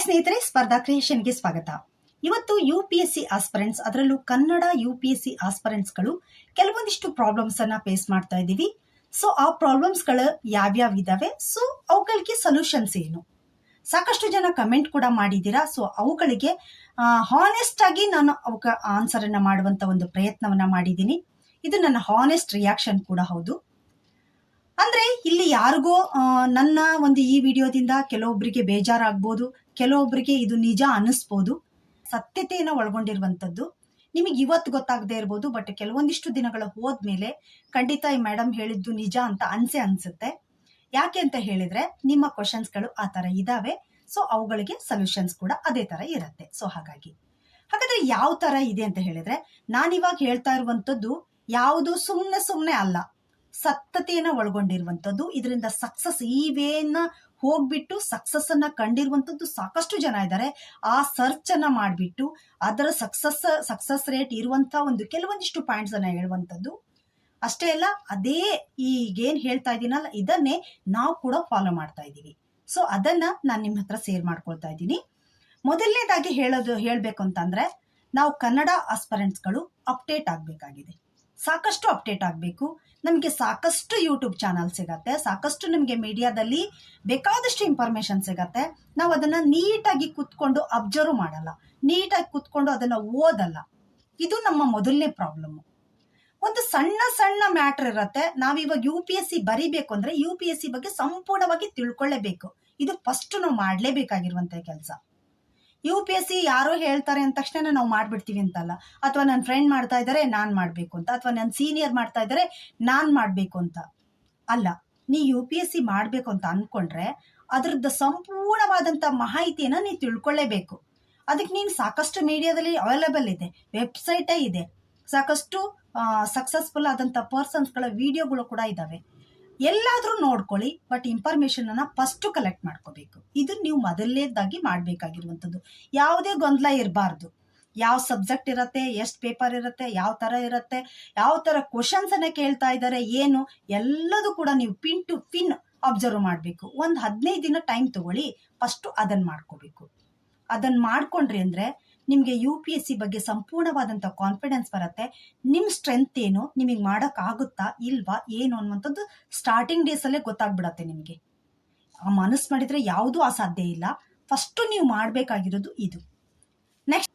ಸ್ನೇಹಿತರೆ, ಸ್ಪರ್ಧಾ ಕ್ರಿಯೇಷನ್ಗೆ ಸ್ವಾಗತ. ಇವತ್ತು UPSC ಆಸ್ಪರೆಂಟ್ಸ್, ಅದರಲ್ಲೂ ಕನ್ನಡ UPSC ಆಸ್ಪರೆಂಟ್ಸ್ಗಳು ಕೆಲವೊಂದಿಷ್ಟು ಪ್ರಾಬ್ಲಮ್ಸ್ ಅನ್ನ ಫೇಸ್ ಮಾಡ್ತಾ ಇದ್ದೀವಿ. ಸೊ ಆ ಪ್ರಾಬ್ಲಮ್ಸ್ಗಳು ಯಾವ್ಯಾವ ಇದಾವೆ, ಸೊ ಅವುಗಳಿಗೆ ಸೊಲ್ಯೂಷನ್ಸ್ ಏನು, ಸಾಕಷ್ಟು ಜನ ಕಮೆಂಟ್ ಕೂಡ ಮಾಡಿದ್ದೀರಾ. ಸೊ ಅವುಗಳಿಗೆ ಹಾನೆಸ್ಟ್ ಆಗಿ ನಾನು ಅವಕ್ಕೆ ಆನ್ಸರ್ ಅನ್ನ ಮಾಡುವಂತ ಒಂದು ಪ್ರಯತ್ನವನ್ನ ಮಾಡಿದ್ದೀನಿ. ಇದು ನನ್ನ ಹಾನೆಸ್ಟ್ ರಿಯಾಕ್ಷನ್ ಕೂಡ ಹೌದು. ಅಂದ್ರೆ ಇಲ್ಲಿ ಯಾರಿಗೋ ನನ್ನ ಒಂದು ಈ ವಿಡಿಯೋದಿಂದ ಕೆಲವೊಬ್ಬರಿಗೆ ಬೇಜಾರಾಗ್ಬೋದು, ಕೆಲವೊಬ್ಬರಿಗೆ ಇದು ನಿಜ ಅನಿಸ್ಬೋದು. ಸತ್ಯತೆಯನ್ನು ಒಳಗೊಂಡಿರುವಂತದ್ದು ನಿಮಗೆ ಇವತ್ತು ಗೊತ್ತಾಗದೇ ಇರ್ಬೋದು, ಬಟ್ ಕೆಲವೊಂದಿಷ್ಟು ದಿನಗಳು ಹೋದ್ಮೇಲೆ ಖಂಡಿತ ಈ ಮೇಡಮ್ ಹೇಳಿದ್ದು ನಿಜ ಅಂತ ಅನ್ಸುತ್ತೆ. ಯಾಕೆ ಅಂತ ಹೇಳಿದ್ರೆ ನಿಮ್ಮ ಕ್ವಶನ್ಸ್ಗಳು ಆ ತರ ಇದಾವೆ. ಸೊ ಅವುಗಳಿಗೆ ಸೊಲ್ಯೂಷನ್ಸ್ ಕೂಡ ಅದೇ ತರ ಇರುತ್ತೆ. ಸೊ ಹಾಗಾದ್ರೆ ಯಾವ ತರ ಇದೆ ಅಂತ ಹೇಳಿದ್ರೆ, ನಾನಿವಾಗ ಹೇಳ್ತಾ ಇರುವಂತದ್ದು ಯಾವುದು ಸುಮ್ನೆ ಅಲ್ಲ, ಸತ್ತತೆಯನ್ನ ಒಳಗೊಂಡಿರುವಂತದ್ದು. ಇದರಿಂದ ಸಕ್ಸಸ್ ಇವೇನ ಹೋಗ್ಬಿಟ್ಟು ಸಕ್ಸಸ್ ಅನ್ನ ಕಂಡಿರುವಂತದ್ದು ಸಾಕಷ್ಟು ಜನ ಇದ್ದಾರೆ. ಆ ಸರ್ಚ್ ಅನ್ನ ಮಾಡ್ಬಿಟ್ಟು ಅದರ ಸಕ್ಸಸ್ ರೇಟ್ ಇರುವಂತ ಒಂದು ಕೆಲವೊಂದಿಷ್ಟು ಪಾಯಿಂಟ್ಸ್ ಅನ್ನ ಹೇಳುವಂತದ್ದು ಅಷ್ಟೇ ಅಲ್ಲ, ಅದೇ ಈಗೇನ್ ಹೇಳ್ತಾ ಇದೀನಲ್ಲ ಇದನ್ನೇ ನಾವು ಕೂಡ ಫಾಲೋ ಮಾಡ್ತಾ ಇದೀವಿ. ಸೊ ಅದನ್ನ ನಾನು ನಿಮ್ಮ ಹತ್ರ ಶೇರ್ ಮಾಡ್ಕೊಳ್ತಾ ಇದ್ದೀನಿ. ಮೊದಲನೇದಾಗಿ ಹೇಳ್ಬೇಕು ಅಂತಂದ್ರೆ, ನಾವು ಕನ್ನಡ ಆಸ್ಪರೆಂಟ್ಸ್ಗಳು ಅಪ್ಡೇಟ್ ಆಗ್ಬೇಕಾಗಿದೆ. ಸಾಕಷ್ಟು ಅಪ್ಡೇಟ್ ಆಗಬೇಕು. ನಮಗೆ ಸಾಕಷ್ಟು ಯೂಟ್ಯೂಬ್ ಚಾನಲ್ ಸಿಗತ್ತೆ, ಸಾಕಷ್ಟು ನಮಗೆ ಮೀಡಿಯಾದಲ್ಲಿ ಬೇಕಾದಷ್ಟು ಇನ್ಫಾರ್ಮೇಶನ್ ಸಿಗತ್ತೆ. ನಾವು ಅದನ್ನ ನೀಟಾಗಿ ಕುತ್ಕೊಂಡು ಅಬ್ಸರ್ವ್ ಮಾಡಲ್ಲ, ನೀಟಾಗಿ ಕುತ್ಕೊಂಡು ಅದನ್ನ ಓದಲ್ಲ. ಇದು ನಮ್ಮ ಮೊದಲನೇ ಪ್ರಾಬ್ಲಮ್. ಒಂದು ಸಣ್ಣ ಮ್ಯಾಟರ್ ಇರತ್ತೆ. ನಾವಿವಾಗ UPSC ಬರಿಬೇಕು ಅಂದ್ರೆ UPSC ಬಗ್ಗೆ ಸಂಪೂರ್ಣವಾಗಿ ತಿಳ್ಕೊಳ್ಳೇಬೇಕು. ಇದು ಫಸ್ಟ್ ನಾವು ಮಾಡ್ಲೇಬೇಕಾಗಿರುವಂತ ಕೆಲಸ. UPSC ಯಾರೋ ಹೇಳ್ತಾರೆ ಅಂದ ತಕ್ಷಣ ನಾವು ಮಾಡ್ಬಿಡ್ತೀವಿ ಅಂತಲ್ಲ, ಅಥವಾ ನನ್ನ ಫ್ರೆಂಡ್ ಮಾಡ್ತಾ ಇದ್ದಾರೆ ನಾನ್ ಮಾಡ್ಬೇಕು ಅಂತ, ಅಥವಾ ನನ್ನ ಸೀನಿಯರ್ ಮಾಡ್ತಾ ಇದ್ದಾರೆ ನಾನ್ ಮಾಡ್ಬೇಕು ಅಂತ ಅಲ್ಲ. ನೀ UPSC ಮಾಡ್ಬೇಕು ಅಂತ ಅನ್ಕೊಂಡ್ರೆ ಅದ್ರದ್ದು ಸಂಪೂರ್ಣವಾದಂತ ಮಾಹಿತಿಯನ್ನ ನೀವು ತಿಳ್ಕೊಳ್ಳೇಬೇಕು. ಅದಕ್ಕೆ ನೀನು ಸಾಕಷ್ಟು ಮೀಡಿಯಾದಲ್ಲಿ ಅವೈಲೇಬಲ್ ಇದೆ, ವೆಬ್ಸೈಟೇ ಇದೆ, ಸಾಕಷ್ಟು ಸಕ್ಸಸ್ಫುಲ್ ಆದಂತ ಪರ್ಸನ್ಸ್ಗಳ ವಿಡಿಯೋಗಳು ಕೂಡ ಇದಾವೆ. ಎಲ್ಲಾದ್ರೂ ನೋಡ್ಕೊಳ್ಳಿ, ಬಟ್ ಇನ್ಫಾರ್ಮೇಶನ್ ಅನ್ನ ಫಸ್ಟ್ ಕಲೆಕ್ಟ್ ಮಾಡ್ಕೋಬೇಕು. ಇದು ನೀವು ಮೊದಲನೇದಾಗಿ ಮಾಡ್ಬೇಕಾಗಿರುವಂತದ್ದು. ಯಾವುದೇ ಗೊಂದಲ ಇರಬಾರ್ದು. ಯಾವ ಸಬ್ಜೆಕ್ಟ್ ಇರತ್ತೆ, ಎಷ್ಟು ಪೇಪರ್ ಇರುತ್ತೆ, ಯಾವ ತರ ಇರುತ್ತೆ, ಯಾವ ತರ ಕ್ವಶನ್ಸ್ ಅನ್ನ ಕೇಳ್ತಾ ಇದ್ದಾರೆ, ಏನು ಎಲ್ಲದೂ ಕೂಡ ನೀವು ಪಿನ್ ಟು ಪಿನ್ ಅಬ್ಸರ್ವ್ ಮಾಡ್ಬೇಕು. ಒಂದು 15 ದಿನ ಟೈಮ್ ತಗೊಳ್ಳಿ, ಫಸ್ಟ್ ಅದನ್ನ ಮಾಡ್ಕೋಬೇಕು. ಅದನ್ನ ಮಾಡ್ಕೊಂಡ್ರಿ ಅಂದ್ರೆ ನಿಮ್ಗೆ UPSC ಬಗ್ಗೆ ಸಂಪೂರ್ಣವಾದಂತ ಕಾನ್ಫಿಡೆನ್ಸ್ ಬರುತ್ತೆ. ನಿಮ್ ಸ್ಟ್ರೆಂತ್ ಏನು, ನಿಮಗೆ ಮಾಡಕ್ ಆಗುತ್ತಾ ಇಲ್ವಾ ಏನು ಅನ್ನುವಂಥದ್ದು ಸ್ಟಾರ್ಟಿಂಗ್ ಡೇಸ್ ಅಲ್ಲೇ ಗೊತ್ತಾಗ್ಬಿಡತ್ತೆ ನಿಮ್ಗೆ. ಆ ಮನಸ್ಸು ಮಾಡಿದ್ರೆ ಯಾವುದೂ ಅಸಾಧ್ಯ ಇಲ್ಲ. ಫಸ್ಟ್ ನೀವು ಮಾಡ್ಬೇಕಾಗಿರೋದು ಇದು.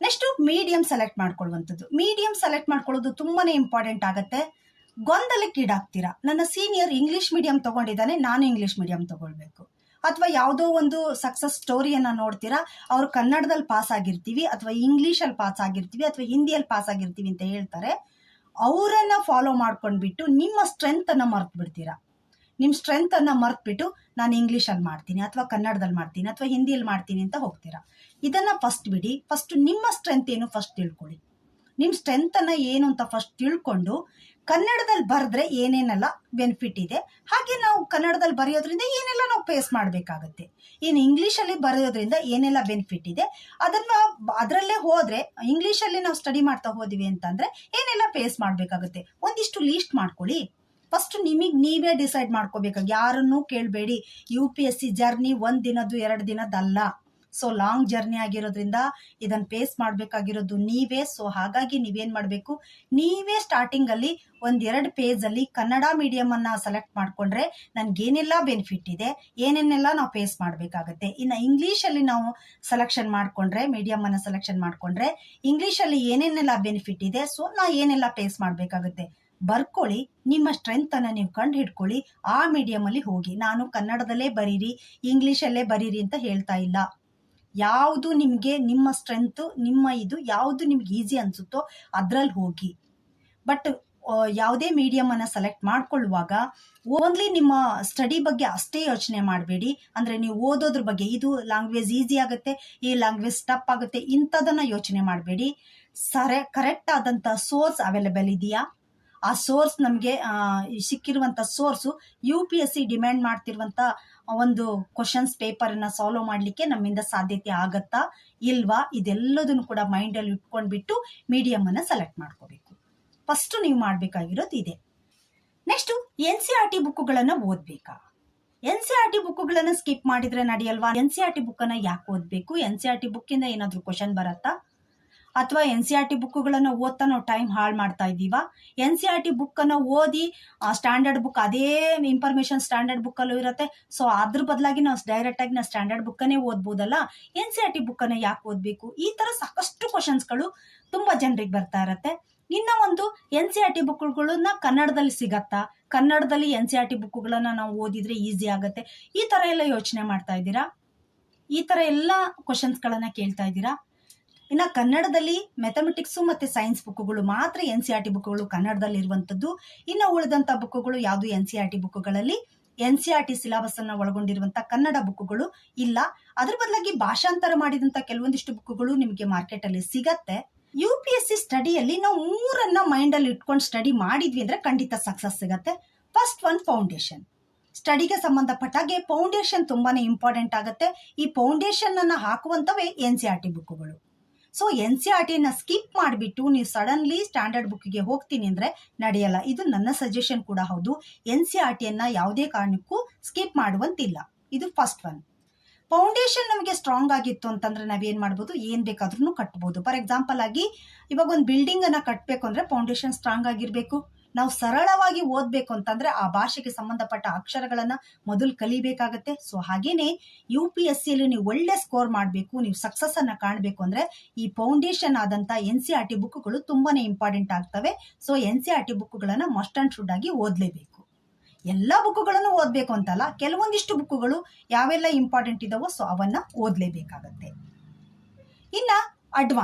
ನೆಕ್ಸ್ಟ್ ಮೀಡಿಯಂ ಸೆಲೆಕ್ಟ್ ಮಾಡ್ಕೊಳ್ಳುವಂಥದ್ದು. ಮೀಡಿಯಂ ಸೆಲೆಕ್ಟ್ ಮಾಡ್ಕೊಳ್ಳೋದು ತುಂಬಾನೇ ಇಂಪಾರ್ಟೆಂಟ್ ಆಗತ್ತೆ. ಗೊಂದಲಕ್ಕೀಡಾಗ್ತೀರಾ. ನನ್ನ ಸೀನಿಯರ್ ಇಂಗ್ಲಿಷ್ ಮೀಡಿಯಂ ತಗೊಂಡಿದ್ದಾನೆ, ನಾನು ಇಂಗ್ಲಿಷ್ ಮೀಡಿಯಂ ತಗೊಳ್ಬೇಕು, ಅಥವಾ ಯಾವುದೋ ಒಂದು ಸಕ್ಸಸ್ ಸ್ಟೋರಿಯನ್ನ ನೋಡ್ತೀರಾ, ಅವ್ರು ಕನ್ನಡದಲ್ಲಿ ಪಾಸ್ ಆಗಿರ್ತೀವಿ, ಅಥವಾ ಇಂಗ್ಲಿಷಲ್ಲಿ ಪಾಸ್ ಆಗಿರ್ತೀವಿ, ಅಥವಾ ಹಿಂದಿಯಲ್ಲಿ ಪಾಸ್ ಆಗಿರ್ತೀವಿ ಅಂತ ಹೇಳ್ತಾರೆ. ಅವರನ್ನ ಫಾಲೋ ಮಾಡ್ಕೊಂಡ್ಬಿಟ್ಟು ನಿಮ್ಮ ಸ್ಟ್ರೆಂತ್ ಅನ್ನ ಮರ್ತ್ ಬಿಡ್ತೀರಾ. ನಿಮ್ ಸ್ಟ್ರೆಂತ್ ಅನ್ನ ಮರ್ತ್ಬಿಟ್ಟು ನಾನು ಇಂಗ್ಲಿಷಲ್ಲಿ ಮಾಡ್ತೀನಿ, ಅಥವಾ ಕನ್ನಡದಲ್ಲಿ ಮಾಡ್ತೀನಿ, ಅಥವಾ ಹಿಂದಿಯಲ್ಲಿ ಮಾಡ್ತೀನಿ ಅಂತ ಹೋಗ್ತೀರಾ. ಇದನ್ನ ಫಸ್ಟ್ ಬಿಡಿ. ಫಸ್ಟ್ ನಿಮ್ಮ ಸ್ಟ್ರೆಂತ್ ಏನು ಫಸ್ಟ್ ತಿಳ್ಕೊಳ್ಳಿ. ನಿಮ್ ಸ್ಟ್ರೆಂತ್ ಅನ್ನ ಏನು ಅಂತ ಫಸ್ಟ್ ತಿಳ್ಕೊಂಡು ಕನ್ನಡದಲ್ಲಿ ಬರೆದ್ರೆ ಏನೇನೆಲ್ಲ ಬೆನಿಫಿಟ್ ಇದೆ, ಹಾಗೆ ನಾವು ಕನ್ನಡದಲ್ಲಿ ಬರೆಯೋದ್ರಿಂದ ಏನೆಲ್ಲ ನಾವು ಫೇಸ್ ಮಾಡ್ಬೇಕಾಗತ್ತೆ, ಇನ್ನು ಇಂಗ್ಲಿಷಲ್ಲಿ ಬರೆಯೋದ್ರಿಂದ ಏನೆಲ್ಲ ಬೆನಿಫಿಟ್ ಇದೆ, ಅದರಲ್ಲೇ ಹೋದ್ರೆ ಇಂಗ್ಲಿಷಲ್ಲಿ ನಾವು ಸ್ಟಡಿ ಮಾಡ್ತಾ ಹೋದಿವಿ ಅಂತಂದ್ರೆ ಏನೆಲ್ಲ ಫೇಸ್ ಮಾಡ್ಬೇಕಾಗತ್ತೆ, ಒಂದಿಷ್ಟು ಲೀಸ್ಟ್ ಮಾಡ್ಕೊಳ್ಳಿ. ಫಸ್ಟ್ ನಿಮಗೆ ನೀವೇ ಡಿಸೈಡ್ ಮಾಡ್ಕೋಬೇಕಾಗಿ, ಯಾರನ್ನೂ ಕೇಳಬೇಡಿ. UPSC ಜರ್ನಿ 1 ದಿನದ್ದು 2 ದಿನದ್ದಲ್ಲ. ಸೊ ಲಾಂಗ್ ಜರ್ನಿ ಆಗಿರೋದ್ರಿಂದ ಇದನ್ನ ಫೇಸ್ ಮಾಡ್ಬೇಕಾಗಿರೋದು ನೀವೇ. ಸೊ ಹಾಗಾಗಿ ನೀವೇನ್ ಮಾಡ್ಬೇಕು, ನೀವೇ ಸ್ಟಾರ್ಟಿಂಗ್ ಅಲ್ಲಿ 1-2 ಪೇಜ್ ಅಲ್ಲಿ ಕನ್ನಡ ಮೀಡಿಯಂ ಅನ್ನ ಸೆಲೆಕ್ಟ್ ಮಾಡ್ಕೊಂಡ್ರೆ ನನ್ಗೇನೆಲ್ಲ ಬೆನಿಫಿಟ್ ಇದೆ, ಏನೇನೆಲ್ಲ ನಾವು ಫೇಸ್ ಮಾಡ್ಬೇಕಾಗತ್ತೆ. ಇನ್ನು ಇಂಗ್ಲಿಷ್ ಅಲ್ಲಿ ನಾವು ಸೆಲೆಕ್ಷನ್ ಮಾಡ್ಕೊಂಡ್ರೆ, ಮೀಡಿಯಂ ಅನ್ನ ಸೆಲೆಕ್ಷನ್ ಮಾಡ್ಕೊಂಡ್ರೆ ಇಂಗ್ಲಿಷ್ ಅಲ್ಲಿ ಏನೇನೆಲ್ಲ ಬೆನಿಫಿಟ್ ಇದೆ, ಸೊ ನಾ ಏನೆಲ್ಲ ಫೇಸ್ ಮಾಡ್ಬೇಕಾಗತ್ತೆ ಬರ್ಕೊಳ್ಳಿ. ನಿಮ್ಮ ಸ್ಟ್ರೆಂತ್ ಅನ್ನ ನೀವು ಕಂಡು ಹಿಡ್ಕೊಳ್ಳಿ. ಆ ಮೀಡಿಯಂ ಅಲ್ಲಿ ಹೋಗಿ. ನಾನು ಕನ್ನಡದಲ್ಲೇ ಬರೀರಿ, ಇಂಗ್ಲಿಷಲ್ಲೇ ಬರೀರಿ ಅಂತ ಹೇಳ್ತಾ ಇಲ್ಲ. ಯಾವುದು ನಿಮ್ಗೆ ನಿಮ್ಮ ಸ್ಟ್ರೆಂತ್, ನಿಮ್ಮ ಇದು ಯಾವುದು ನಿಮ್ಗೆ ಈಸಿ ಅನ್ಸುತ್ತೋ ಅದ್ರಲ್ಲಿ ಹೋಗಿ. ಬಟ್ ಯಾವುದೇ ಮೀಡಿಯಂ ಅನ್ನ ಸೆಲೆಕ್ಟ್ ಮಾಡ್ಕೊಳ್ಳುವಾಗ ಓನ್ಲಿ ನಿಮ್ಮ ಸ್ಟಡಿ ಬಗ್ಗೆ ಅಷ್ಟೇ ಯೋಚನೆ ಮಾಡಬೇಡಿ. ಅಂದ್ರೆ ನೀವು ಓದೋದ್ರ ಬಗ್ಗೆ, ಇದು ಲ್ಯಾಂಗ್ವೇಜ್ ಈಸಿ ಆಗುತ್ತೆ, ಈ ಲ್ಯಾಂಗ್ವೇಜ್ ಟಫ್ ಆಗುತ್ತೆ, ಇಂಥದನ್ನ ಯೋಚನೆ ಮಾಡಬೇಡಿ. ಕರೆಕ್ಟ್ ಆದಂತ ಸೋರ್ಸ್ ಅವೈಲೇಬಲ್ ಇದೆಯಾ, ಆ ಸೋರ್ಸ್ ನಮಗೆ ಸಿಕ್ಕಿರುವಂತ ಸೋರ್ಸು UPSC ಡಿಮ್ಯಾಂಡ್ ಮಾಡ್ತಿರುವಂತ ಒಂದು ಕ್ವಶನ್ಸ್ ಪೇಪರ್ ಅನ್ನ ಸಾಲ್ವ್ ಮಾಡ್ಲಿಕ್ಕೆ ನಮ್ಮಿಂದ ಸಾಧ್ಯತೆ ಆಗತ್ತಾ ಇಲ್ವಾ, ಇದೆಲ್ಲದನ್ನು ಕೂಡ ಮೈಂಡ್ ಅಲ್ಲಿ ಇಟ್ಕೊಂಡ್ಬಿಟ್ಟು ಮೀಡಿಯಂ ಅನ್ನ ಸೆಲೆಕ್ಟ್ ಮಾಡ್ಕೋಬೇಕು. ಫಸ್ಟ್ ನೀವು ಮಾಡ್ಬೇಕಾಗಿರೋದು ಇದೆ. Next NCERT ಬುಕ್ಗಳನ್ನ ಓದ್ಬೇಕಾ. NCERT ಬುಕ್ಗಳನ್ನ ಸ್ಕಿಪ್ ಮಾಡಿದ್ರೆ ನಡೆಯಲ್ವಾ? NCERT ಬುಕ್ ಅನ್ನ ಯಾಕೆ ಓದ್ಬೇಕು? NCERT ಬುಕ್ ಇಂದ ಏನಾದ್ರೂ ಕ್ವಶನ್ ಬರತ್ತಾ? ಅಥವಾ NCERT ಬುಕ್ಗಳನ್ನ ಓದ್ತಾ ನಾವು ಟೈಮ್ ಹಾಳು ಮಾಡ್ತಾ ಇದ್ದೀವಾ? NCERT ಬುಕ್ ಅನ್ನ ಓದಿ ಸ್ಟ್ಯಾಂಡರ್ಡ್ ಬುಕ್ ಅದೇ ಇನ್ಫಾರ್ಮೇಶನ್ ಸ್ಟ್ಯಾಂಡರ್ಡ್ ಬುಕ್ ಅಲ್ಲೂ ಇರುತ್ತೆ. ಸೊ ಅದ್ರ ಬದಲಾಗಿ ನಾವು ಡೈರೆಕ್ಟ್ ಆಗಿ ನಾವು ಸ್ಟ್ಯಾಂಡರ್ಡ್ ಬುಕ್ ಅನ್ನೇ ಓದ್ಬೋದಲ್ಲ. NCERT ಬುಕ್ ಅನ್ನ ಯಾಕೆ ಓದ್ಬೇಕು? ಈ ತರ ಸಾಕಷ್ಟು ಕ್ವಶನ್ಸ್ಗಳು ತುಂಬಾ ಜನರಿಗೆ ಬರ್ತಾ ಇರತ್ತೆ. ಇನ್ನ ಒಂದು NCERT ಬುಕ್ಗಳನ್ನ ಕನ್ನಡದಲ್ಲಿ ಸಿಗತ್ತಾ? ಕನ್ನಡದಲ್ಲಿ NCERT ಬುಕ್ಗಳನ್ನ ನಾವು ಓದಿದ್ರೆ ಈಸಿ ಆಗತ್ತೆ. ಈ ತರ ಎಲ್ಲ ಯೋಚನೆ ಮಾಡ್ತಾ ಇದ್ದೀರಾ? ಈ ತರ ಎಲ್ಲ ಕ್ವಶನ್ಸ್ಗಳನ್ನ ಕೇಳ್ತಾ ಇದ್ದೀರಾ? ಇನ್ನ ಕನ್ನಡದಲ್ಲಿ ಮ್ಯಾಥಮೆಟಿಕ್ಸ್ ಮತ್ತೆ ಸೈನ್ಸ್ ಬುಕ್ಗಳು ಮಾತ್ರ NCERT ಬುಕ್ಗಳು ಕನ್ನಡದಲ್ಲಿ ಇರುವಂತದ್ದು. ಇನ್ನು ಉಳಿದಂತ ಬುಕ್ಗಳು ಯಾವುದು NCERT ಬುಕ್ಗಳಲ್ಲಿ NCERT ಸಿಲೆಬಸ್ ಅನ್ನ ಒಳಗೊಂಡಿರುವಂತ ಕನ್ನಡ ಬುಕ್ಗಳು ಇಲ್ಲ. ಅದ್ರ ಬದಲಾಗಿ ಭಾಷಾಂತರ ಮಾಡಿದಂತ ಕೆಲವೊಂದಿಷ್ಟು ಬುಕ್ಗಳು ನಿಮಗೆ ಮಾರ್ಕೆಟ್ ಅಲ್ಲಿ ಸಿಗತ್ತೆ. UPSC ಸ್ಟಡಿಯಲ್ಲಿ ನಾವು ಮೂರನ್ನ ಮೈಂಡ್ ಅಲ್ಲಿ ಇಟ್ಕೊಂಡು ಸ್ಟಡಿ ಮಾಡಿದ್ವಿ ಅಂದ್ರೆ ಖಂಡಿತ ಸಕ್ಸಸ್ ಸಿಗತ್ತೆ. First one foundation. ಸ್ಟಡಿಗೆ ಸಂಬಂಧಪಟ್ಟಾಗೆ ಫೌಂಡೇಶನ್ ತುಂಬಾನೇ ಇಂಪಾರ್ಟೆಂಟ್ ಆಗುತ್ತೆ. ಈ ಫೌಂಡೇಶನ್ ಅನ್ನ ಹಾಕುವಂತವೇ NCERT ಬುಕ್ಗಳು. ಸೊ NCERT ನ ಸ್ಕಿಪ್ ಮಾಡಿಬಿಟ್ಟು ನೀವು ಸಡನ್ಲಿ ಸ್ಟ್ಯಾಂಡರ್ಡ್ ಬುಕ್ಗೆ ಹೋಗ್ತೀನಿ ಅಂದ್ರೆ ನಡೆಯಲ್ಲ. ಇದು ನನ್ನ ಸಜೆಷನ್ ಕೂಡ ಹೌದು. NCERT ಅನ್ನ ಯಾವುದೇ ಕಾರಣಕ್ಕೂ ಸ್ಕಿಪ್ ಮಾಡುವಂತಿಲ್ಲ. ಇದು ಫಸ್ಟ್ ಒನ್. ಫೌಂಡೇಶನ್ ನಮಗೆ ಸ್ಟ್ರಾಂಗ್ ಆಗಿತ್ತು ಅಂತಂದ್ರೆ ನಾವೇನ್ ಮಾಡ್ಬೋದು, ಏನ್ ಬೇಕಾದ್ರೂ ಕಟ್ಬೋದು. ಫಾರ್ ಎಕ್ಸಾಂಪಲ್ ಆಗಿ ಇವಾಗ ಒಂದು ಬಿಲ್ಡಿಂಗ್ ಅನ್ನ ಕಟ್ಟಬೇಕು ಅಂದ್ರೆ ಫೌಂಡೇಶನ್ ಸ್ಟ್ರಾಂಗ್ ಆಗಿರ್ಬೇಕು. ನಾವು ಸರಳವಾಗಿ ಓದ್ಬೇಕು ಅಂತಂದ್ರೆ ಆ ಭಾಷೆಗೆ ಸಂಬಂಧಪಟ್ಟ ಅಕ್ಷರಗಳನ್ನ ಮೊದಲು ಕಲಿಬೇಕಾಗತ್ತೆ. ಸೊ ಹಾಗೇನೆ UPSC ಅಲ್ಲಿ ನೀವು ಒಳ್ಳೆ ಸ್ಕೋರ್ ಮಾಡಬೇಕು, ನೀವು ಸಕ್ಸಸ್ ಅನ್ನ ಕಾಣಬೇಕು ಅಂದ್ರೆ ಈ ಫೌಂಡೇಶನ್ ಆದಂತ NCERT ಬುಕ್ಗಳು ತುಂಬಾನೇ ಇಂಪಾರ್ಟೆಂಟ್ ಆಗ್ತವೆ. ಸೊ NCERT ಬುಕ್ಗಳನ್ನ ಮಸ್ಟ್ ಅಂಡ್ ಶುಡ್ ಆಗಿ ಓದ್ಲೇಬೇಕು. ಎಲ್ಲಾ ಬುಕ್ಗಳನ್ನು ಓದ್ಬೇಕು ಅಂತಲ್ಲ, ಕೆಲವೊಂದಿಷ್ಟು ಬುಕ್ಗಳು ಯಾವೆಲ್ಲ ಇಂಪಾರ್ಟೆಂಟ್ ಇದಾವೋ ಸೊ ಅವನ್ನ ಓದ್ಲೇಬೇಕಾಗತ್ತೆ. ಇನ್ನ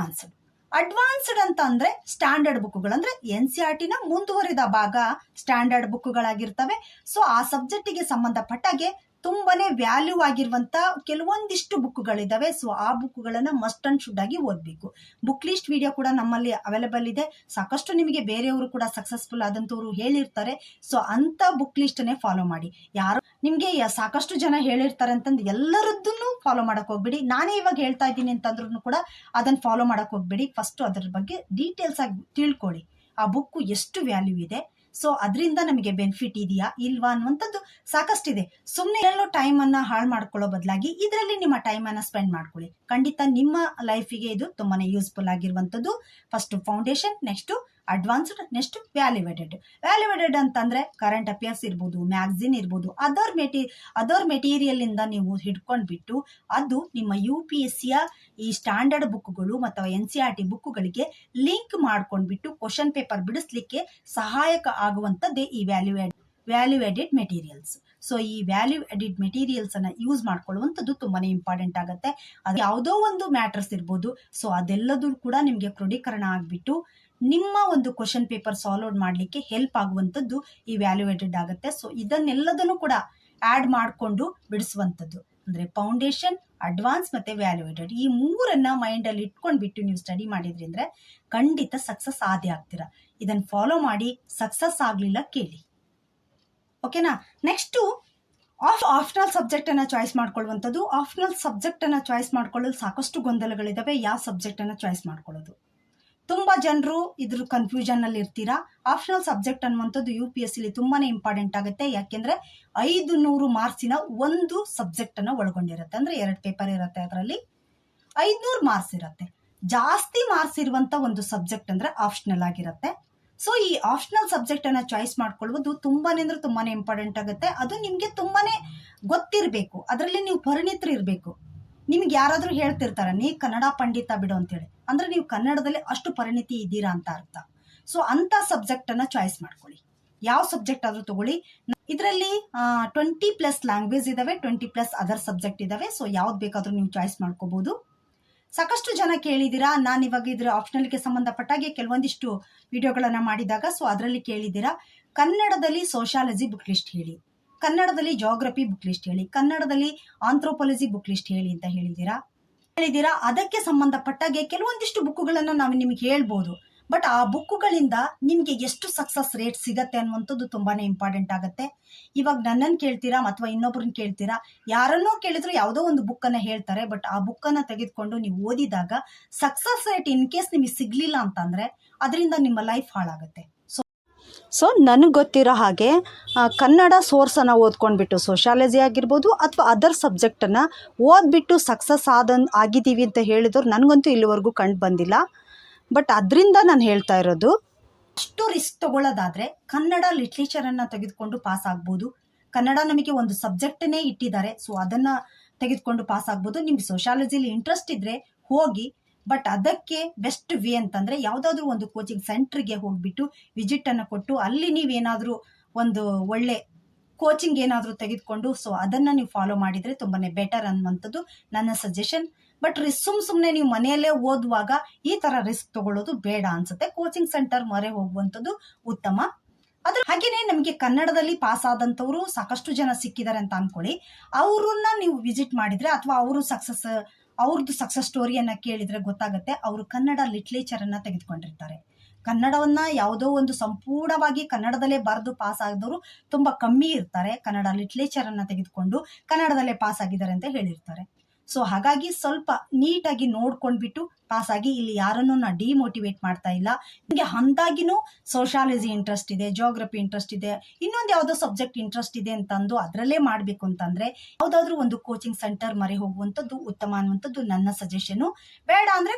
ಅಡ್ವಾನ್ಸ್ಡ್ ಅಂತ ಅಂದ್ರೆ ಸ್ಟ್ಯಾಂಡರ್ಡ್ ಬುಕ್ಗಳು ಅಂದ್ರೆ NCERT ನ ಮುಂದುವರಿದ ಭಾಗ ಸ್ಟ್ಯಾಂಡರ್ಡ್ ಬುಕ್ಗಳಾಗಿರ್ತವೆ. ಸೊ ಆ ಸಬ್ಜೆಕ್ಟಿಗೆ ಸಂಬಂಧಪಟ್ಟಾಗೆ ತುಂಬಾನೇ ವ್ಯಾಲ್ಯೂ ಆಗಿರುವಂತ ಕೆಲವೊಂದಿಷ್ಟು ಬುಕ್ಗಳಿದಾವೆ. ಸೊ ಆ ಬುಕ್ಗಳನ್ನ ಮಸ್ಟ್ ಅಂಡ್ ಶುಡ್ ಆಗಿ ಓದ್ಬೇಕು. ಬುಕ್ ಲಿಸ್ಟ್ ವಿಡಿಯೋ ಕೂಡ ನಮ್ಮಲ್ಲಿ ಅವೈಲೇಬಲ್ ಇದೆ. ಸಾಕಷ್ಟು ನಿಮಗೆ ಬೇರೆಯವರು ಕೂಡ ಸಕ್ಸಸ್ಫುಲ್ ಆದಂತವ್ರು ಹೇಳಿರ್ತಾರೆ. ಸೊ ಅಂತ ಬುಕ್ ಲಿಸ್ಟ್ ಅನ್ನೇ ಫಾಲೋ ಮಾಡಿ. ಯಾರು ನಿಮ್ಗೆ ಸಾಕಷ್ಟು ಜನ ಹೇಳಿರ್ತಾರೆ ಅಂತಂದು ಎಲ್ಲರದ್ದನ್ನು ಫಾಲೋ ಮಾಡಕ್ ಹೋಗ್ಬೇಡಿ. ನಾನೇ ಇವಾಗ ಹೇಳ್ತಾ ಇದ್ದೀನಿ ಅಂತಂದ್ರೂ ಕೂಡ ಅದನ್ನ ಫಾಲೋ ಮಾಡಕ್ ಹೋಗ್ಬೇಡಿ. ಫಸ್ಟ್ ಅದ್ರ ಬಗ್ಗೆ ಡೀಟೇಲ್ಸ್ ಆಗಿ ತಿಳ್ಕೊಳ್ಳಿ. ಆ ಬುಕ್ ಎಷ್ಟು ವ್ಯಾಲ್ಯೂ ಇದೆ, ಸೊ ಅದರಿಂದ ನಮಗೆ ಬೆನಿಫಿಟ್ ಇದೆಯಾ ಇಲ್ವಾ ಅನ್ನುವಂಥದ್ದು ಸಾಕಷ್ಟಿದೆ. ಸುಮ್ಮನೆ ಎಲ್ಲೋ ಟೈಮ್ ಅನ್ನ ಹಾಳು ಮಾಡ್ಕೊಳ್ಳೋ ಬದಲಾಗಿ ಇದರಲ್ಲಿ ನಿಮ್ಮ ಟೈಮ್ ಅನ್ನ ಸ್ಪೆಂಡ್ ಮಾಡ್ಕೊಳ್ಳಿ. ಖಂಡಿತ ನಿಮ್ಮ ಲೈಫಿಗೆ ಇದು ತುಂಬಾನೇ ಯೂಸ್ಫುಲ್ ಆಗಿರುವಂತದ್ದು. First foundation, next advanced, next value added ಅಂತಂದ್ರೆ ಕರೆಂಟ್ ಅಫೇರ್ಸ್ ಇರ್ಬೋದು, ಮ್ಯಾಗಝಿನ್ ಇರ್ಬೋದು, ಅದರ್ ಮೆಟೀರಿಯಲ್ ಇಂದ ನೀವು ಹಿಡ್ಕೊಂಡ್ಬಿಟ್ಟು ಅದು ನಿಮ್ಮ UPSC ಈ ಸ್ಟ್ಯಾಂಡರ್ಡ್ ಬುಕ್ಗಳು ಮತ್ತು NCERT ಬುಕ್ಗಳಿಗೆ ಲಿಂಕ್ ಮಾಡ್ಕೊಂಡ್ಬಿಟ್ಟು ಕ್ವಶನ್ ಪೇಪರ್ ಬಿಡಿಸ್ಲಿಕ್ಕೆ ಸಹಾಯಕ ಆಗುವಂತದ್ದೇ ಈ ವ್ಯಾಲ್ಯೂ ಎಡೆಡ್ ಮೆಟೀರಿಯಲ್ಸ್. ಸೊ ಈ ವ್ಯಾಲ್ಯೂ ಎಡೆಡ್ ಮೆಟೀರಿಯಲ್ಸ್ ಅನ್ನ ಯೂಸ್ ಮಾಡ್ಕೊಳ್ಳುವಂಥದ್ದು ತುಂಬಾನೇ ಇಂಪಾರ್ಟೆಂಟ್ ಆಗುತ್ತೆ. ಅದು ಯಾವುದೋ ಒಂದು ಮ್ಯಾಟರ್ಸ್ ಇರ್ಬೋದು. ಸೊ ಅದೆಲ್ಲದೂ ಕೂಡ ನಿಮ್ಗೆ ಕ್ರೋಢೀಕರಣ ಆಗ್ಬಿಟ್ಟು ನಿಮ್ಮ ಒಂದು ಕ್ವಶನ್ ಪೇಪರ್ ಸಾಲ್ವ್ ಔಟ್ ಮಾಡ್ಲಿಕ್ಕೆ ಹೆಲ್ಪ್ ಆಗುವಂಥದ್ದು ಈ ವ್ಯಾಲ್ಯೂಯೇಟೆಡ್ ಆಗುತ್ತೆ. ಸೊ ಇದನ್ನೆಲ್ಲದನ್ನು ಕೂಡ ಆಡ್ ಮಾಡಿಕೊಂಡು ಬಿಡಿಸುವಂಥದ್ದು ಅಂದ್ರೆ ಫೌಂಡೇಶನ್, ಅಡ್ವಾನ್ಸ್ ಮತ್ತೆ ವ್ಯಾಲ್ಯೂಯೇಟೆಡ್ ಈ ಮೂರನ್ನ ಮೈಂಡ್ ಅಲ್ಲಿ ಇಟ್ಕೊಂಡ್ಬಿಟ್ಟು ನೀವು ಸ್ಟಡಿ ಮಾಡಿದ್ರಿ ಅಂದ್ರೆ ಖಂಡಿತ ಸಕ್ಸಸ್ ಆದೇ ಆಗ್ತೀರಾ. ಇದನ್ನ ಫಾಲೋ ಮಾಡಿ. ಸಕ್ಸಸ್ ಆಗ್ಲಿಲ್ಲ ಕೇಳಿ, ಓಕೆನಾ? ನೆಕ್ಸ್ಟ್ ಆಪ್ಷನಲ್ ಸಬ್ಜೆಕ್ಟ್ ಅನ್ನ ಚಾಯ್ಸ್ ಮಾಡ್ಕೊಳ್ಳುವಂಥದ್ದು. ಆಪ್ಷನಲ್ ಸಬ್ಜೆಕ್ಟ್ ಅನ್ನ ಚಾಯ್ಸ್ ಮಾಡ್ಕೊಳ್ಳಲು ಸಾಕಷ್ಟು ಗೊಂದಲಗಳಿದಾವೆ. ಯಾವ ಸಬ್ಜೆಕ್ಟ್ ಅನ್ನ ಚಾಯ್ಸ್ ಮಾಡ್ಕೊಳ್ಳೋದು, ತುಂಬಾ ಜನರು ಇದ್ರ ಕನ್ಫ್ಯೂಷನ್ ಅಲ್ಲಿ ಇರ್ತೀರಾ. ಆಪ್ಷನಲ್ ಸಬ್ಜೆಕ್ಟ್ ಅನ್ನುವಂಥದ್ದು UPSC ತುಂಬಾನೇ ಇಂಪಾರ್ಟೆಂಟ್ ಆಗುತ್ತೆ. ಯಾಕೆಂದ್ರೆ 500 ಮಾರ್ಕ್ಸಿನ ಒಂದು ಸಬ್ಜೆಕ್ಟ್ ಅನ್ನ ಒಳಗೊಂಡಿರುತ್ತೆ. ಅಂದ್ರೆ 2 ಪೇಪರ್ ಇರುತ್ತೆ, ಅದರಲ್ಲಿ 500 ಮಾರ್ಕ್ಸ್ ಇರುತ್ತೆ. ಜಾಸ್ತಿ ಮಾರ್ಕ್ಸ್ ಇರುವಂತ ಒಂದು ಸಬ್ಜೆಕ್ಟ್ ಅಂದ್ರೆ ಆಪ್ಷನಲ್ ಆಗಿರುತ್ತೆ. ಸೊ ಈ ಆಪ್ಷನಲ್ ಸಬ್ಜೆಕ್ಟ್ ಅನ್ನ ಚಾಯ್ಸ್ ಮಾಡ್ಕೊಳ್ಳುವುದು ತುಂಬಾನೇ ಅಂದ್ರೆ ತುಂಬಾನೇ ಇಂಪಾರ್ಟೆಂಟ್ ಆಗುತ್ತೆ. ಅದು ನಿಮ್ಗೆ ತುಂಬಾನೇ ಗೊತ್ತಿರಬೇಕು, ಅದರಲ್ಲಿ ನೀವು ಪರಿಣಿತರು ಇರಬೇಕು. ನಿಮ್ಗೆ ಯಾರಾದ್ರೂ ಹೇಳ್ತಿರ್ತಾರ ನೀ ಕನ್ನಡ ಪಂಡಿತ ಬಿಡು ಅಂತೇಳಿ, ಅಂದ್ರೆ ನೀವು ಕನ್ನಡದಲ್ಲಿ ಅಷ್ಟು ಪರಿಣಿತಿ ಇದ್ದೀರಾ ಅಂತ ಅರ್ಥ. ಸೊ ಅಂತ ಸಬ್ಜೆಕ್ಟ್ ಅನ್ನ ಚಾಯ್ಸ್ ಮಾಡ್ಕೊಳ್ಳಿ. ಯಾವ ಸಬ್ಜೆಕ್ಟ್ ಆದ್ರೂ ತಗೊಳ್ಳಿ. ಇದರಲ್ಲಿ 20+ ಲ್ಯಾಂಗ್ವೇಜ್ ಇದಾವೆ, 20+ ಅದರ್ ಸಬ್ಜೆಕ್ಟ್ ಇದಾವೆ. ಸೊ ಯಾವ್ದು ಬೇಕಾದ್ರೂ ನೀವು ಚಾಯ್ಸ್ ಮಾಡ್ಕೋಬಹುದು. ಸಾಕಷ್ಟು ಜನ ಕೇಳಿದ್ದೀರಾ, ನಾನು ಇವಾಗ ಇದ್ರ ಆಪ್ಷನಲ್ಗೆ ಸಂಬಂಧಪಟ್ಟಾಗೆ ಕೆಲವೊಂದಿಷ್ಟು ವಿಡಿಯೋಗಳನ್ನ ಮಾಡಿದಾಗ ಸೊ ಅದರಲ್ಲಿ ಕೇಳಿದ್ದೀರಾ ಕನ್ನಡದಲ್ಲಿ ಸೋಷಿಯಾಲಜಿ ಬುಕ್ ಲಿಸ್ಟ್ ಹೇಳಿ, ಕನ್ನಡದಲ್ಲಿ ಜಾಗ್ರಫಿ ಬುಕ್ ಲಿಸ್ಟ್ ಹೇಳಿ, ಕನ್ನಡದಲ್ಲಿ ಆಂಥ್ರೋಪಾಲಜಿ ಬುಕ್ ಲಿಸ್ಟ್ ಹೇಳಿ ಅಂತ ಹೇಳಿದ್ದೀರಾ. ಅದಕ್ಕೆ ಸಂಬಂಧಪಟ್ಟಾಗೆ ಕೆಲವೊಂದಿಷ್ಟು ಬುಕ್ಗಳನ್ನ ನಾವು ನಿಮಗೆ ಹೇಳ್ಬೋದು. ಬಟ್ ಆ ಬುಕ್ಗಳಿಂದ ನಿಮ್ಗೆ ಎಷ್ಟು ಸಕ್ಸಸ್ ರೇಟ್ ಸಿಗತ್ತೆ ಅನ್ನುವಂಥದ್ದು ತುಂಬಾನೇ ಇಂಪಾರ್ಟೆಂಟ್ ಆಗುತ್ತೆ. ಇವಾಗ ನನ್ನನ್ನು ಕೇಳ್ತೀರಾ ಅಥವಾ ಇನ್ನೊಬ್ರನ್ನ ಕೇಳ್ತೀರಾ, ಯಾರನ್ನೋ ಕೇಳಿದ್ರು ಯಾವುದೋ ಒಂದು ಬುಕ್ ಅನ್ನ ಹೇಳ್ತಾರೆ. ಬಟ್ ಆ ಬುಕ್ ಅನ್ನ ತೆಗೆದುಕೊಂಡು ನೀವು ಓದಿದಾಗ ಸಕ್ಸಸ್ ರೇಟ್ ಇನ್ ಕೇಸ್ ನಿಮಗೆ ಸಿಗ್ಲಿಲ್ಲ ಅಂತಂದ್ರೆ ಅದರಿಂದ ನಿಮ್ಮ ಲೈಫ್ ಹಾಳಾಗುತ್ತೆ. ಸೊ ನನಗೆ ಗೊತ್ತಿರೋ ಹಾಗೆ ಕನ್ನಡ ಸೋರ್ಸನ್ನು ಓದ್ಕೊಂಡ್ಬಿಟ್ಟು ಸೋಷಾಲಜಿ ಆಗಿರ್ಬೋದು ಅಥವಾ ಅದರ್ ಸಬ್ಜೆಕ್ಟನ್ನು ಓದ್ಬಿಟ್ಟು ಸಕ್ಸಸ್ ಆಗಿದ್ದೀವಿ ಅಂತ ಹೇಳಿದವ್ರು ನನಗಂತೂ ಇಲ್ಲಿವರೆಗೂ ಕಂಡು ಬಂದಿಲ್ಲ. ಬಟ್ ಅದರಿಂದ ನಾನು ಹೇಳ್ತಾ ಇರೋದು, ಅಷ್ಟು ರಿಸ್ಕ್ ತಗೊಳ್ಳೋದಾದರೆ ಕನ್ನಡ ಲಿಟ್ರೇಚರನ್ನು ತೆಗೆದುಕೊಂಡು ಪಾಸ್ ಆಗ್ಬೋದು. ಕನ್ನಡ ನಮಗೆ ಒಂದು ಸಬ್ಜೆಕ್ಟನ್ನೇ ಇಟ್ಟಿದ್ದಾರೆ, ಸೊ ಅದನ್ನು ತೆಗೆದುಕೊಂಡು ಪಾಸ್ ಆಗ್ಬೋದು. ನಿಮ್ಗೆ ಸೋಷಾಲಜಿಲಿ ಇಂಟ್ರೆಸ್ಟ್ ಇದ್ದರೆ ಹೋಗಿ. ಬಟ್ ಅದಕ್ಕೆ ಬೆಸ್ಟ್ ವೇ ಅಂತಂದರೆ ಯಾವುದಾದ್ರೂ ಒಂದು ಕೋಚಿಂಗ್ ಸೆಂಟ್ರಿಗೆ ಹೋಗಿಬಿಟ್ಟು ವಿಸಿಟನ್ನು ಕೊಟ್ಟು ಅಲ್ಲಿ ನೀವೇನಾದರೂ ಒಂದು ಒಳ್ಳೆ ಕೋಚಿಂಗ್ ಏನಾದರೂ ತೆಗೆದುಕೊಂಡು ಸೊ ಅದನ್ನು ನೀವು ಫಾಲೋ ಮಾಡಿದರೆ ತುಂಬಾ ಬೆಟರ್ ಅನ್ನುವಂಥದ್ದು ನನ್ನ ಸಜೆಷನ್. ಬಟ್ ಸುಮ್ಮನೆ ನೀವು ಮನೆಯಲ್ಲೇ ಓದುವಾಗ ಈ ಥರ ರಿಸ್ಕ್ ತಗೊಳ್ಳೋದು ಬೇಡ ಅನ್ಸುತ್ತೆ. ಕೋಚಿಂಗ್ ಸೆಂಟರ್ ಮೊರೆ ಹೋಗುವಂಥದ್ದು ಉತ್ತಮ. ಹಾಗೇನೆ ನಮಗೆ ಕನ್ನಡದಲ್ಲಿ ಪಾಸ್ ಆದಂಥವ್ರು ಸಾಕಷ್ಟು ಜನ ಸಿಕ್ಕಿದ್ದಾರೆ ಅಂತ ಅನ್ಕೊಳ್ಳಿ. ಅವ್ರನ್ನ ನೀವು ವಿಸಿಟ್ ಮಾಡಿದ್ರೆ ಅಥವಾ ಅವ್ರದ್ದು ಸಕ್ಸಸ್ ಸ್ಟೋರಿಯನ್ನ ಕೇಳಿದ್ರೆ ಗೊತ್ತಾಗುತ್ತೆ. ಅವರು ಕನ್ನಡ ಲಿಟ್ರೇಚರನ್ನ ತೆಗೆದುಕೊಂಡಿರ್ತಾರೆ. ಕನ್ನಡವನ್ನ ಯಾವುದೋ ಒಂದು ಸಂಪೂರ್ಣವಾಗಿ ಕನ್ನಡದಲ್ಲೇ ಬರೆದು ಪಾಸ್ ಆಗಿದವರು ತುಂಬಾ ಕಮ್ಮಿ ಇರ್ತಾರೆ. ಕನ್ನಡ ಲಿಟ್ರೇಚರನ್ನ ತೆಗೆದುಕೊಂಡು ಕನ್ನಡದಲ್ಲೇ ಪಾಸ್ ಆಗಿದ್ದಾರೆ ಅಂತ ಹೇಳಿರ್ತಾರೆ. ಸೊ ಹಾಗಾಗಿ ಸ್ವಲ್ಪ ನೀಟಾಗಿ ನೋಡ್ಕೊಂಡ್ಬಿಟ್ಟು ಪಾಸ್ ಆಗಿ. ಇಲ್ಲಿ ಯಾರನ್ನೂ ನಾ ಡಿಮೋಟಿವೇಟ್ ಮಾಡ್ತಾ ಇಲ್ಲ. ನಿಮಗೆ ಅಂದಾಗಿನೂ ಸೋಷಾಲಜಿ ಇಂಟ್ರೆಸ್ಟ್ ಇದೆ, ಜಿಯೋಗ್ರಫಿ ಇಂಟ್ರೆಸ್ಟ್ ಇದೆ, ಇನ್ನೊಂದು ಯಾವುದೋ ಸಬ್ಜೆಕ್ಟ್ ಇಂಟ್ರೆಸ್ಟ್ ಇದೆ ಅಂತಂದು ಅದರಲ್ಲೇ ಮಾಡಬೇಕು ಅಂತಂದ್ರೆ ಯಾವುದಾದ್ರೂ ಒಂದು ಕೋಚಿಂಗ್ ಸೆಂಟರ್ ಮರೆ ಹೋಗುವಂಥದ್ದು ಉತ್ತಮ ಅನ್ನುವಂಥದ್ದು ನನ್ನ ಸಜೆಷನು. ಬೇಡ ಅಂದ್ರೆ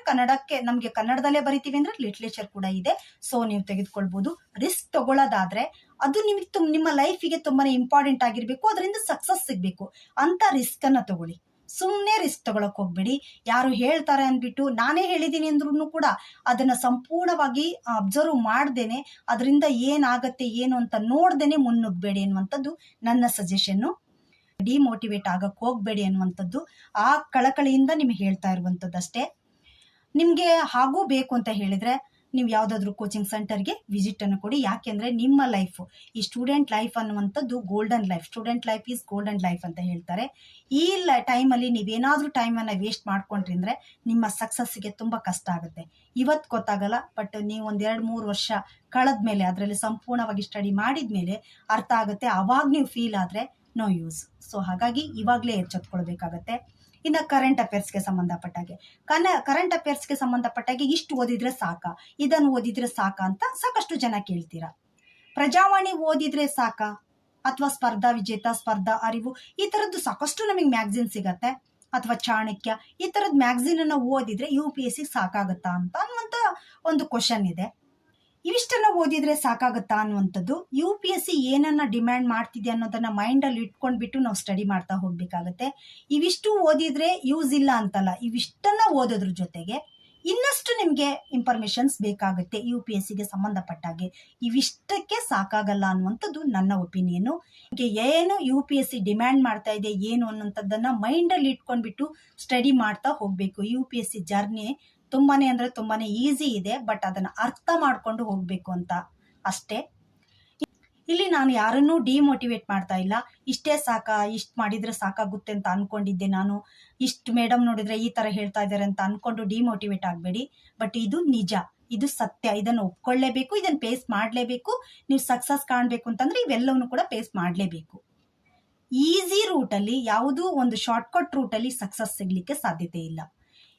ನಮಗೆ ಕನ್ನಡದಲ್ಲೇ ಬರಿತೀವಿ ಅಂದ್ರೆ ಲಿಟ್ರೇಚರ್ ಕೂಡ ಇದೆ, ಸೊ ನೀವು ತೆಗೆದುಕೊಳ್ಬಹುದು. ರಿಸ್ಕ್ ತಗೊಳ್ಳೋದಾದ್ರೆ ಅದು ನಿಮಗೆ ನಿಮ್ಮ ಲೈಫಿಗೆ ತುಂಬಾನೇ ಇಂಪಾರ್ಟೆಂಟ್ ಆಗಿರ್ಬೇಕು, ಅದರಿಂದ ಸಕ್ಸಸ್ ಸಿಗ್ಬೇಕು ಅಂತ ರಿಸ್ಕ್ ಅನ್ನ ತಗೊಳ್ಳಿ. ಸುಮ್ಮನೆ ರಿಸ್ಕ್ ತಗೊಳಕ್ ಹೋಗ್ಬೇಡಿ. ಯಾರು ಹೇಳ್ತಾರೆ ಅಂದ್ಬಿಟ್ಟು ನಾನೇ ಹೇಳಿದ್ದೀನಿ ಅಂದ್ರೂ ಕೂಡ ಅದನ್ನ ಸಂಪೂರ್ಣವಾಗಿ ಅಬ್ಸರ್ವ್ ಮಾಡ್ದೇನೆ ಅದರಿಂದ ಏನಾಗತ್ತೆ ಏನು ಅಂತ ನೋಡ್ದೇನೆ ಮುನ್ನುಗ್ಬೇಡಿ ಅನ್ನುವಂಥದ್ದು ನನ್ನ ಸಜೆಷನ್ನು. ಡಿಮೋಟಿವೇಟ್ ಆಗಕ್ ಹೋಗ್ಬೇಡಿ ಅನ್ನುವಂಥದ್ದು ಆ ಕಳಕಳಿಯಿಂದ ನಿಮಗೆ ಹೇಳ್ತಾ ಇರುವಂಥದ್ದಷ್ಟೇ. ನಿಮ್ಗೆ ಹಾಗೂ ಬೇಕು ಅಂತ ಹೇಳಿದ್ರೆ ನೀವು ಯಾವುದಾದ್ರೂ ಕೋಚಿಂಗ್ ಸೆಂಟರ್ಗೆ ವಿಸಿಟ್ ಅನ್ನು ಕೊಡಿ. ಯಾಕೆಂದ್ರೆ ನಿಮ್ಮ ಲೈಫ್, ಈ ಸ್ಟೂಡೆಂಟ್ ಲೈಫ್ ಅನ್ನುವಂಥದ್ದು golden life. Student life is golden life ಅಂತ ಹೇಳ್ತಾರೆ. ಈ ಟೈಮಲ್ಲಿ ನೀವೇನಾದ್ರೂ ಟೈಮನ್ನು ವೇಸ್ಟ್ ಮಾಡ್ಕೊಂಡ್ರಿ ಅಂದ್ರೆ ನಿಮ್ಮ ಸಕ್ಸಸ್ಗೆ ತುಂಬಾ ಕಷ್ಟ ಆಗುತ್ತೆ. ಇವತ್ತು ಗೊತ್ತಾಗಲ್ಲ, ಬಟ್ ನೀವು ಒಂದ್ 2-3 ವರ್ಷ ಕಳೆದ್ಮೇಲೆ ಅದರಲ್ಲಿ ಸಂಪೂರ್ಣವಾಗಿ ಸ್ಟಡಿ ಮಾಡಿದ್ಮೇಲೆ ಅರ್ಥ ಆಗುತ್ತೆ. ಅವಾಗ ನೀವು ಫೀಲ್ ಆದ್ರೆ ನೋ ಯೂಸ್. ಸೊ ಹಾಗಾಗಿ ಇವಾಗಲೇ ಎಚ್ಚೆತ್ಕೊಳ್ಬೇಕಾಗತ್ತೆ. ಇನ್ನು ಕರೆಂಟ್ ಅಫೇರ್ಸ್ಗೆ ಸಂಬಂಧಪಟ್ಟಾಗೆ ಕರೆಂಟ್ ಅಫೇರ್ಸ್ಗೆ ಸಂಬಂಧಪಟ್ಟಾಗೆ ಇಷ್ಟು ಓದಿದ್ರೆ ಸಾಕಾ, ಇದನ್ನು ಓದಿದ್ರೆ ಸಾಕಾ ಅಂತ ಸಾಕಷ್ಟು ಜನ ಕೇಳ್ತೀರಾ. ಪ್ರಜಾವಾಣಿ ಓದಿದ್ರೆ ಸಾಕಾ ಅಥವಾ ಸ್ಪರ್ಧಾ ವಿಜೇತ, ಸ್ಪರ್ಧಾ ಅರಿವು, ಈ ತರದ್ದು ಸಾಕಷ್ಟು ನಮಗೆ ಮ್ಯಾಗಝಿನ್ ಸಿಗತ್ತೆ. ಅಥವಾ ಚಾಣಕ್ಯ, ಈ ತರದ ಮ್ಯಾಗಝಿನ್ ಅನ್ನ ಓದಿದ್ರೆ UPSC ಸಾಕಾಗತ್ತಾ ಅನ್ನುವಂತ ಒಂದು ಕ್ವಶನ್ ಇದೆ. ಇವಿಷ್ಟನ್ನ ಓದಿದ್ರೆ ಸಾಕಾಗತ್ತಾ ಅನ್ನುವಂಥದ್ದು UPSC ಏನನ್ನ ಡಿಮ್ಯಾಂಡ್ ಮಾಡ್ತಿದೆ ಅನ್ನೋದನ್ನ ಮೈಂಡ್ ಅಲ್ಲಿ ಇಟ್ಕೊಂಡ್ಬಿಟ್ಟು ನಾವು ಸ್ಟಡಿ ಮಾಡ್ತಾ ಹೋಗ್ಬೇಕಾಗತ್ತೆ. ಇವಿಷ್ಟು ಓದಿದ್ರೆ ಯೂಸ್ ಇಲ್ಲ ಅಂತಲ್ಲ, ಇವಿಷ್ಟನ್ನ ಓದೋದ್ರ ಜೊತೆಗೆ ಇನ್ನಷ್ಟು ನಿಮ್ಗೆ ಇನ್ಫಾರ್ಮೇಶನ್ಸ್ ಬೇಕಾಗುತ್ತೆ UPSCಗೆ ಸಂಬಂಧಪಟ್ಟಾಗೆ. ಇವಿಷ್ಟಕ್ಕೆ ಸಾಕಾಗಲ್ಲ ಅನ್ನುವಂಥದ್ದು ನನ್ನ ಒಪಿನಿಯನ್. ಏನು UPSC ಡಿಮ್ಯಾಂಡ್ ಮಾಡ್ತಾ ಇದೆ ಏನು ಅನ್ನೋಂಥದ್ದನ್ನ ಮೈಂಡ್ ಅಲ್ಲಿ ಇಟ್ಕೊಂಡ್ಬಿಟ್ಟು ಸ್ಟಡಿ ಮಾಡ್ತಾ ಹೋಗ್ಬೇಕು. UPSC ಜರ್ನಿ ತುಂಬಾನೇ ಈಸಿ ಇದೆ, ಬಟ್ ಅದನ್ನ ಅರ್ಥ ಮಾಡ್ಕೊಂಡು ಹೋಗ್ಬೇಕು ಅಂತ ಅಷ್ಟೇ. ಇಲ್ಲಿ ನಾನು ಯಾರನ್ನೂ ಡಿಮೋಟಿವೇಟ್ ಮಾಡ್ತಾ ಇಲ್ಲ. ಇಷ್ಟೇ ಸಾಕಾ, ಇಷ್ಟು ಮಾಡಿದ್ರೆ ಸಾಕಾಗುತ್ತೆ ಅಂತ ಅನ್ಕೊಂಡಿದ್ದೆ ನಾನು. ಇಷ್ಟು ಮೇಡಮ್ ನೋಡಿದ್ರೆ ಈ ತರ ಹೇಳ್ತಾ ಇದ್ದಾರೆ ಅಂತ ಅನ್ಕೊಂಡು ಡಿಮೋಟಿವೇಟ್ ಆಗ್ಬೇಡಿ. ಬಟ್ ಇದು ನಿಜ, ಇದು ಸತ್ಯ. ಇದನ್ನು ಒಪ್ಕೊಳ್ಳೇಬೇಕು, ಇದನ್ನ ಫೇಸ್ ಮಾಡ್ಲೇಬೇಕು. ನೀವು ಸಕ್ಸಸ್ ಕಾಣ್ಬೇಕು ಅಂತಂದ್ರೆ ಇವೆಲ್ಲವನ್ನು ಕೂಡ ಫೇಸ್ ಮಾಡ್ಲೇಬೇಕು. ಈಸಿ ರೂಟಲ್ಲಿ, ಯಾವುದೂ ಒಂದು ಶಾರ್ಟ್ಕಟ್ ರೂಟಲ್ಲಿ ಸಕ್ಸಸ್ ಸಿಗ್ಲಿಕ್ಕೆ ಸಾಧ್ಯತೆ ಇಲ್ಲ.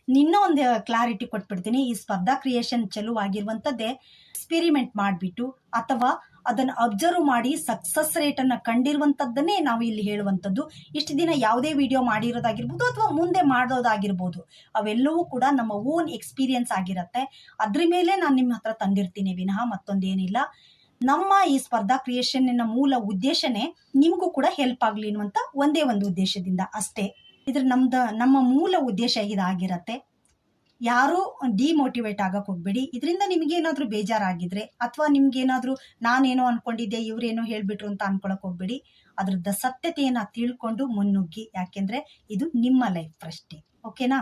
ನಿನ್ನ ಒಂದು ಕ್ಲಾರಿಟಿ ಕೊಟ್ಬಿಡ್ತೀನಿ. ಈ ಸ್ಪರ್ಧಾ ಕ್ರಿಯೇಷನ್ ಚಲೋ ಆಗಿರುವಂತದ್ದೇ ಎಕ್ಸ್ಪೆರಿಮೆಂಟ್ ಮಾಡಿಬಿಟ್ಟು ಅಥವಾ ಅದನ್ನ ಅಬ್ಸರ್ವ್ ಮಾಡಿ ಸಕ್ಸಸ್ ರೇಟ್ ಅನ್ನ ಕಂಡಿರುವಂತದ್ದನ್ನೇ ನಾವು ಇಲ್ಲಿ ಹೇಳುವಂಥದ್ದು. ಇಷ್ಟು ದಿನ ಯಾವುದೇ ವಿಡಿಯೋ ಮಾಡಿರೋದಾಗಿರ್ಬೋದು ಅಥವಾ ಮುಂದೆ ಮಾಡೋದಾಗಿರ್ಬೋದು, ಅವೆಲ್ಲವೂ ಕೂಡ ನಮ್ಮ ಓನ್ ಎಕ್ಸ್ಪೀರಿಯನ್ಸ್ ಆಗಿರತ್ತೆ. ಅದ್ರ ಮೇಲೆ ನಾನು ನಿಮ್ಮ ಹತ್ರ ತಂದಿರ್ತೀನಿ ವಿನಃ ಮತ್ತೊಂದೇನಿಲ್ಲ. ನಮ್ಮ ಈ ಸ್ಪರ್ಧಾ ಕ್ರಿಯೇಷನ್ ಮೂಲ ಉದ್ದೇಶನೇ ನಿಮಗೂ ಕೂಡ ಹೆಲ್ಪ್ ಆಗ್ಲಿ ಅನ್ನುವಂತ ಒಂದೇ ಒಂದು ಉದ್ದೇಶದಿಂದ ಅಷ್ಟೇ. ಇದ್ರ ನಮ್ಮ ಮೂಲ ಉದ್ದೇಶ ಇದಾಗಿರತ್ತೆ. ಯಾರು ಡಿಮೋಟಿವೇಟ್ ಆಗಕ್ ಹೋಗ್ಬೇಡಿ. ಇದರಿಂದ ನಿಮ್ಗೇನಾದ್ರೂ ಬೇಜಾರಾಗಿದ್ರೆ ಅಥವಾ ನಿಮ್ಗೇನಾದ್ರೂ ನಾನೇನೋ ಅನ್ಕೊಂಡಿದ್ದೆ ಇವ್ರೇನೋ ಹೇಳ್ಬಿಟ್ರು ಅಂತ ಅನ್ಕೊಳಕ್ ಹೋಗ್ಬೇಡಿ. ಅದ್ರದ್ದು ಸತ್ಯತೆಯನ್ನ ತಿಳ್ಕೊಂಡು ಮುನ್ನುಗ್ಗಿ. ಯಾಕೆಂದ್ರೆ ಇದು ನಿಮ್ಮ ಲೈಫ್ ಅಷ್ಟೇ. ಓಕೆನಾ?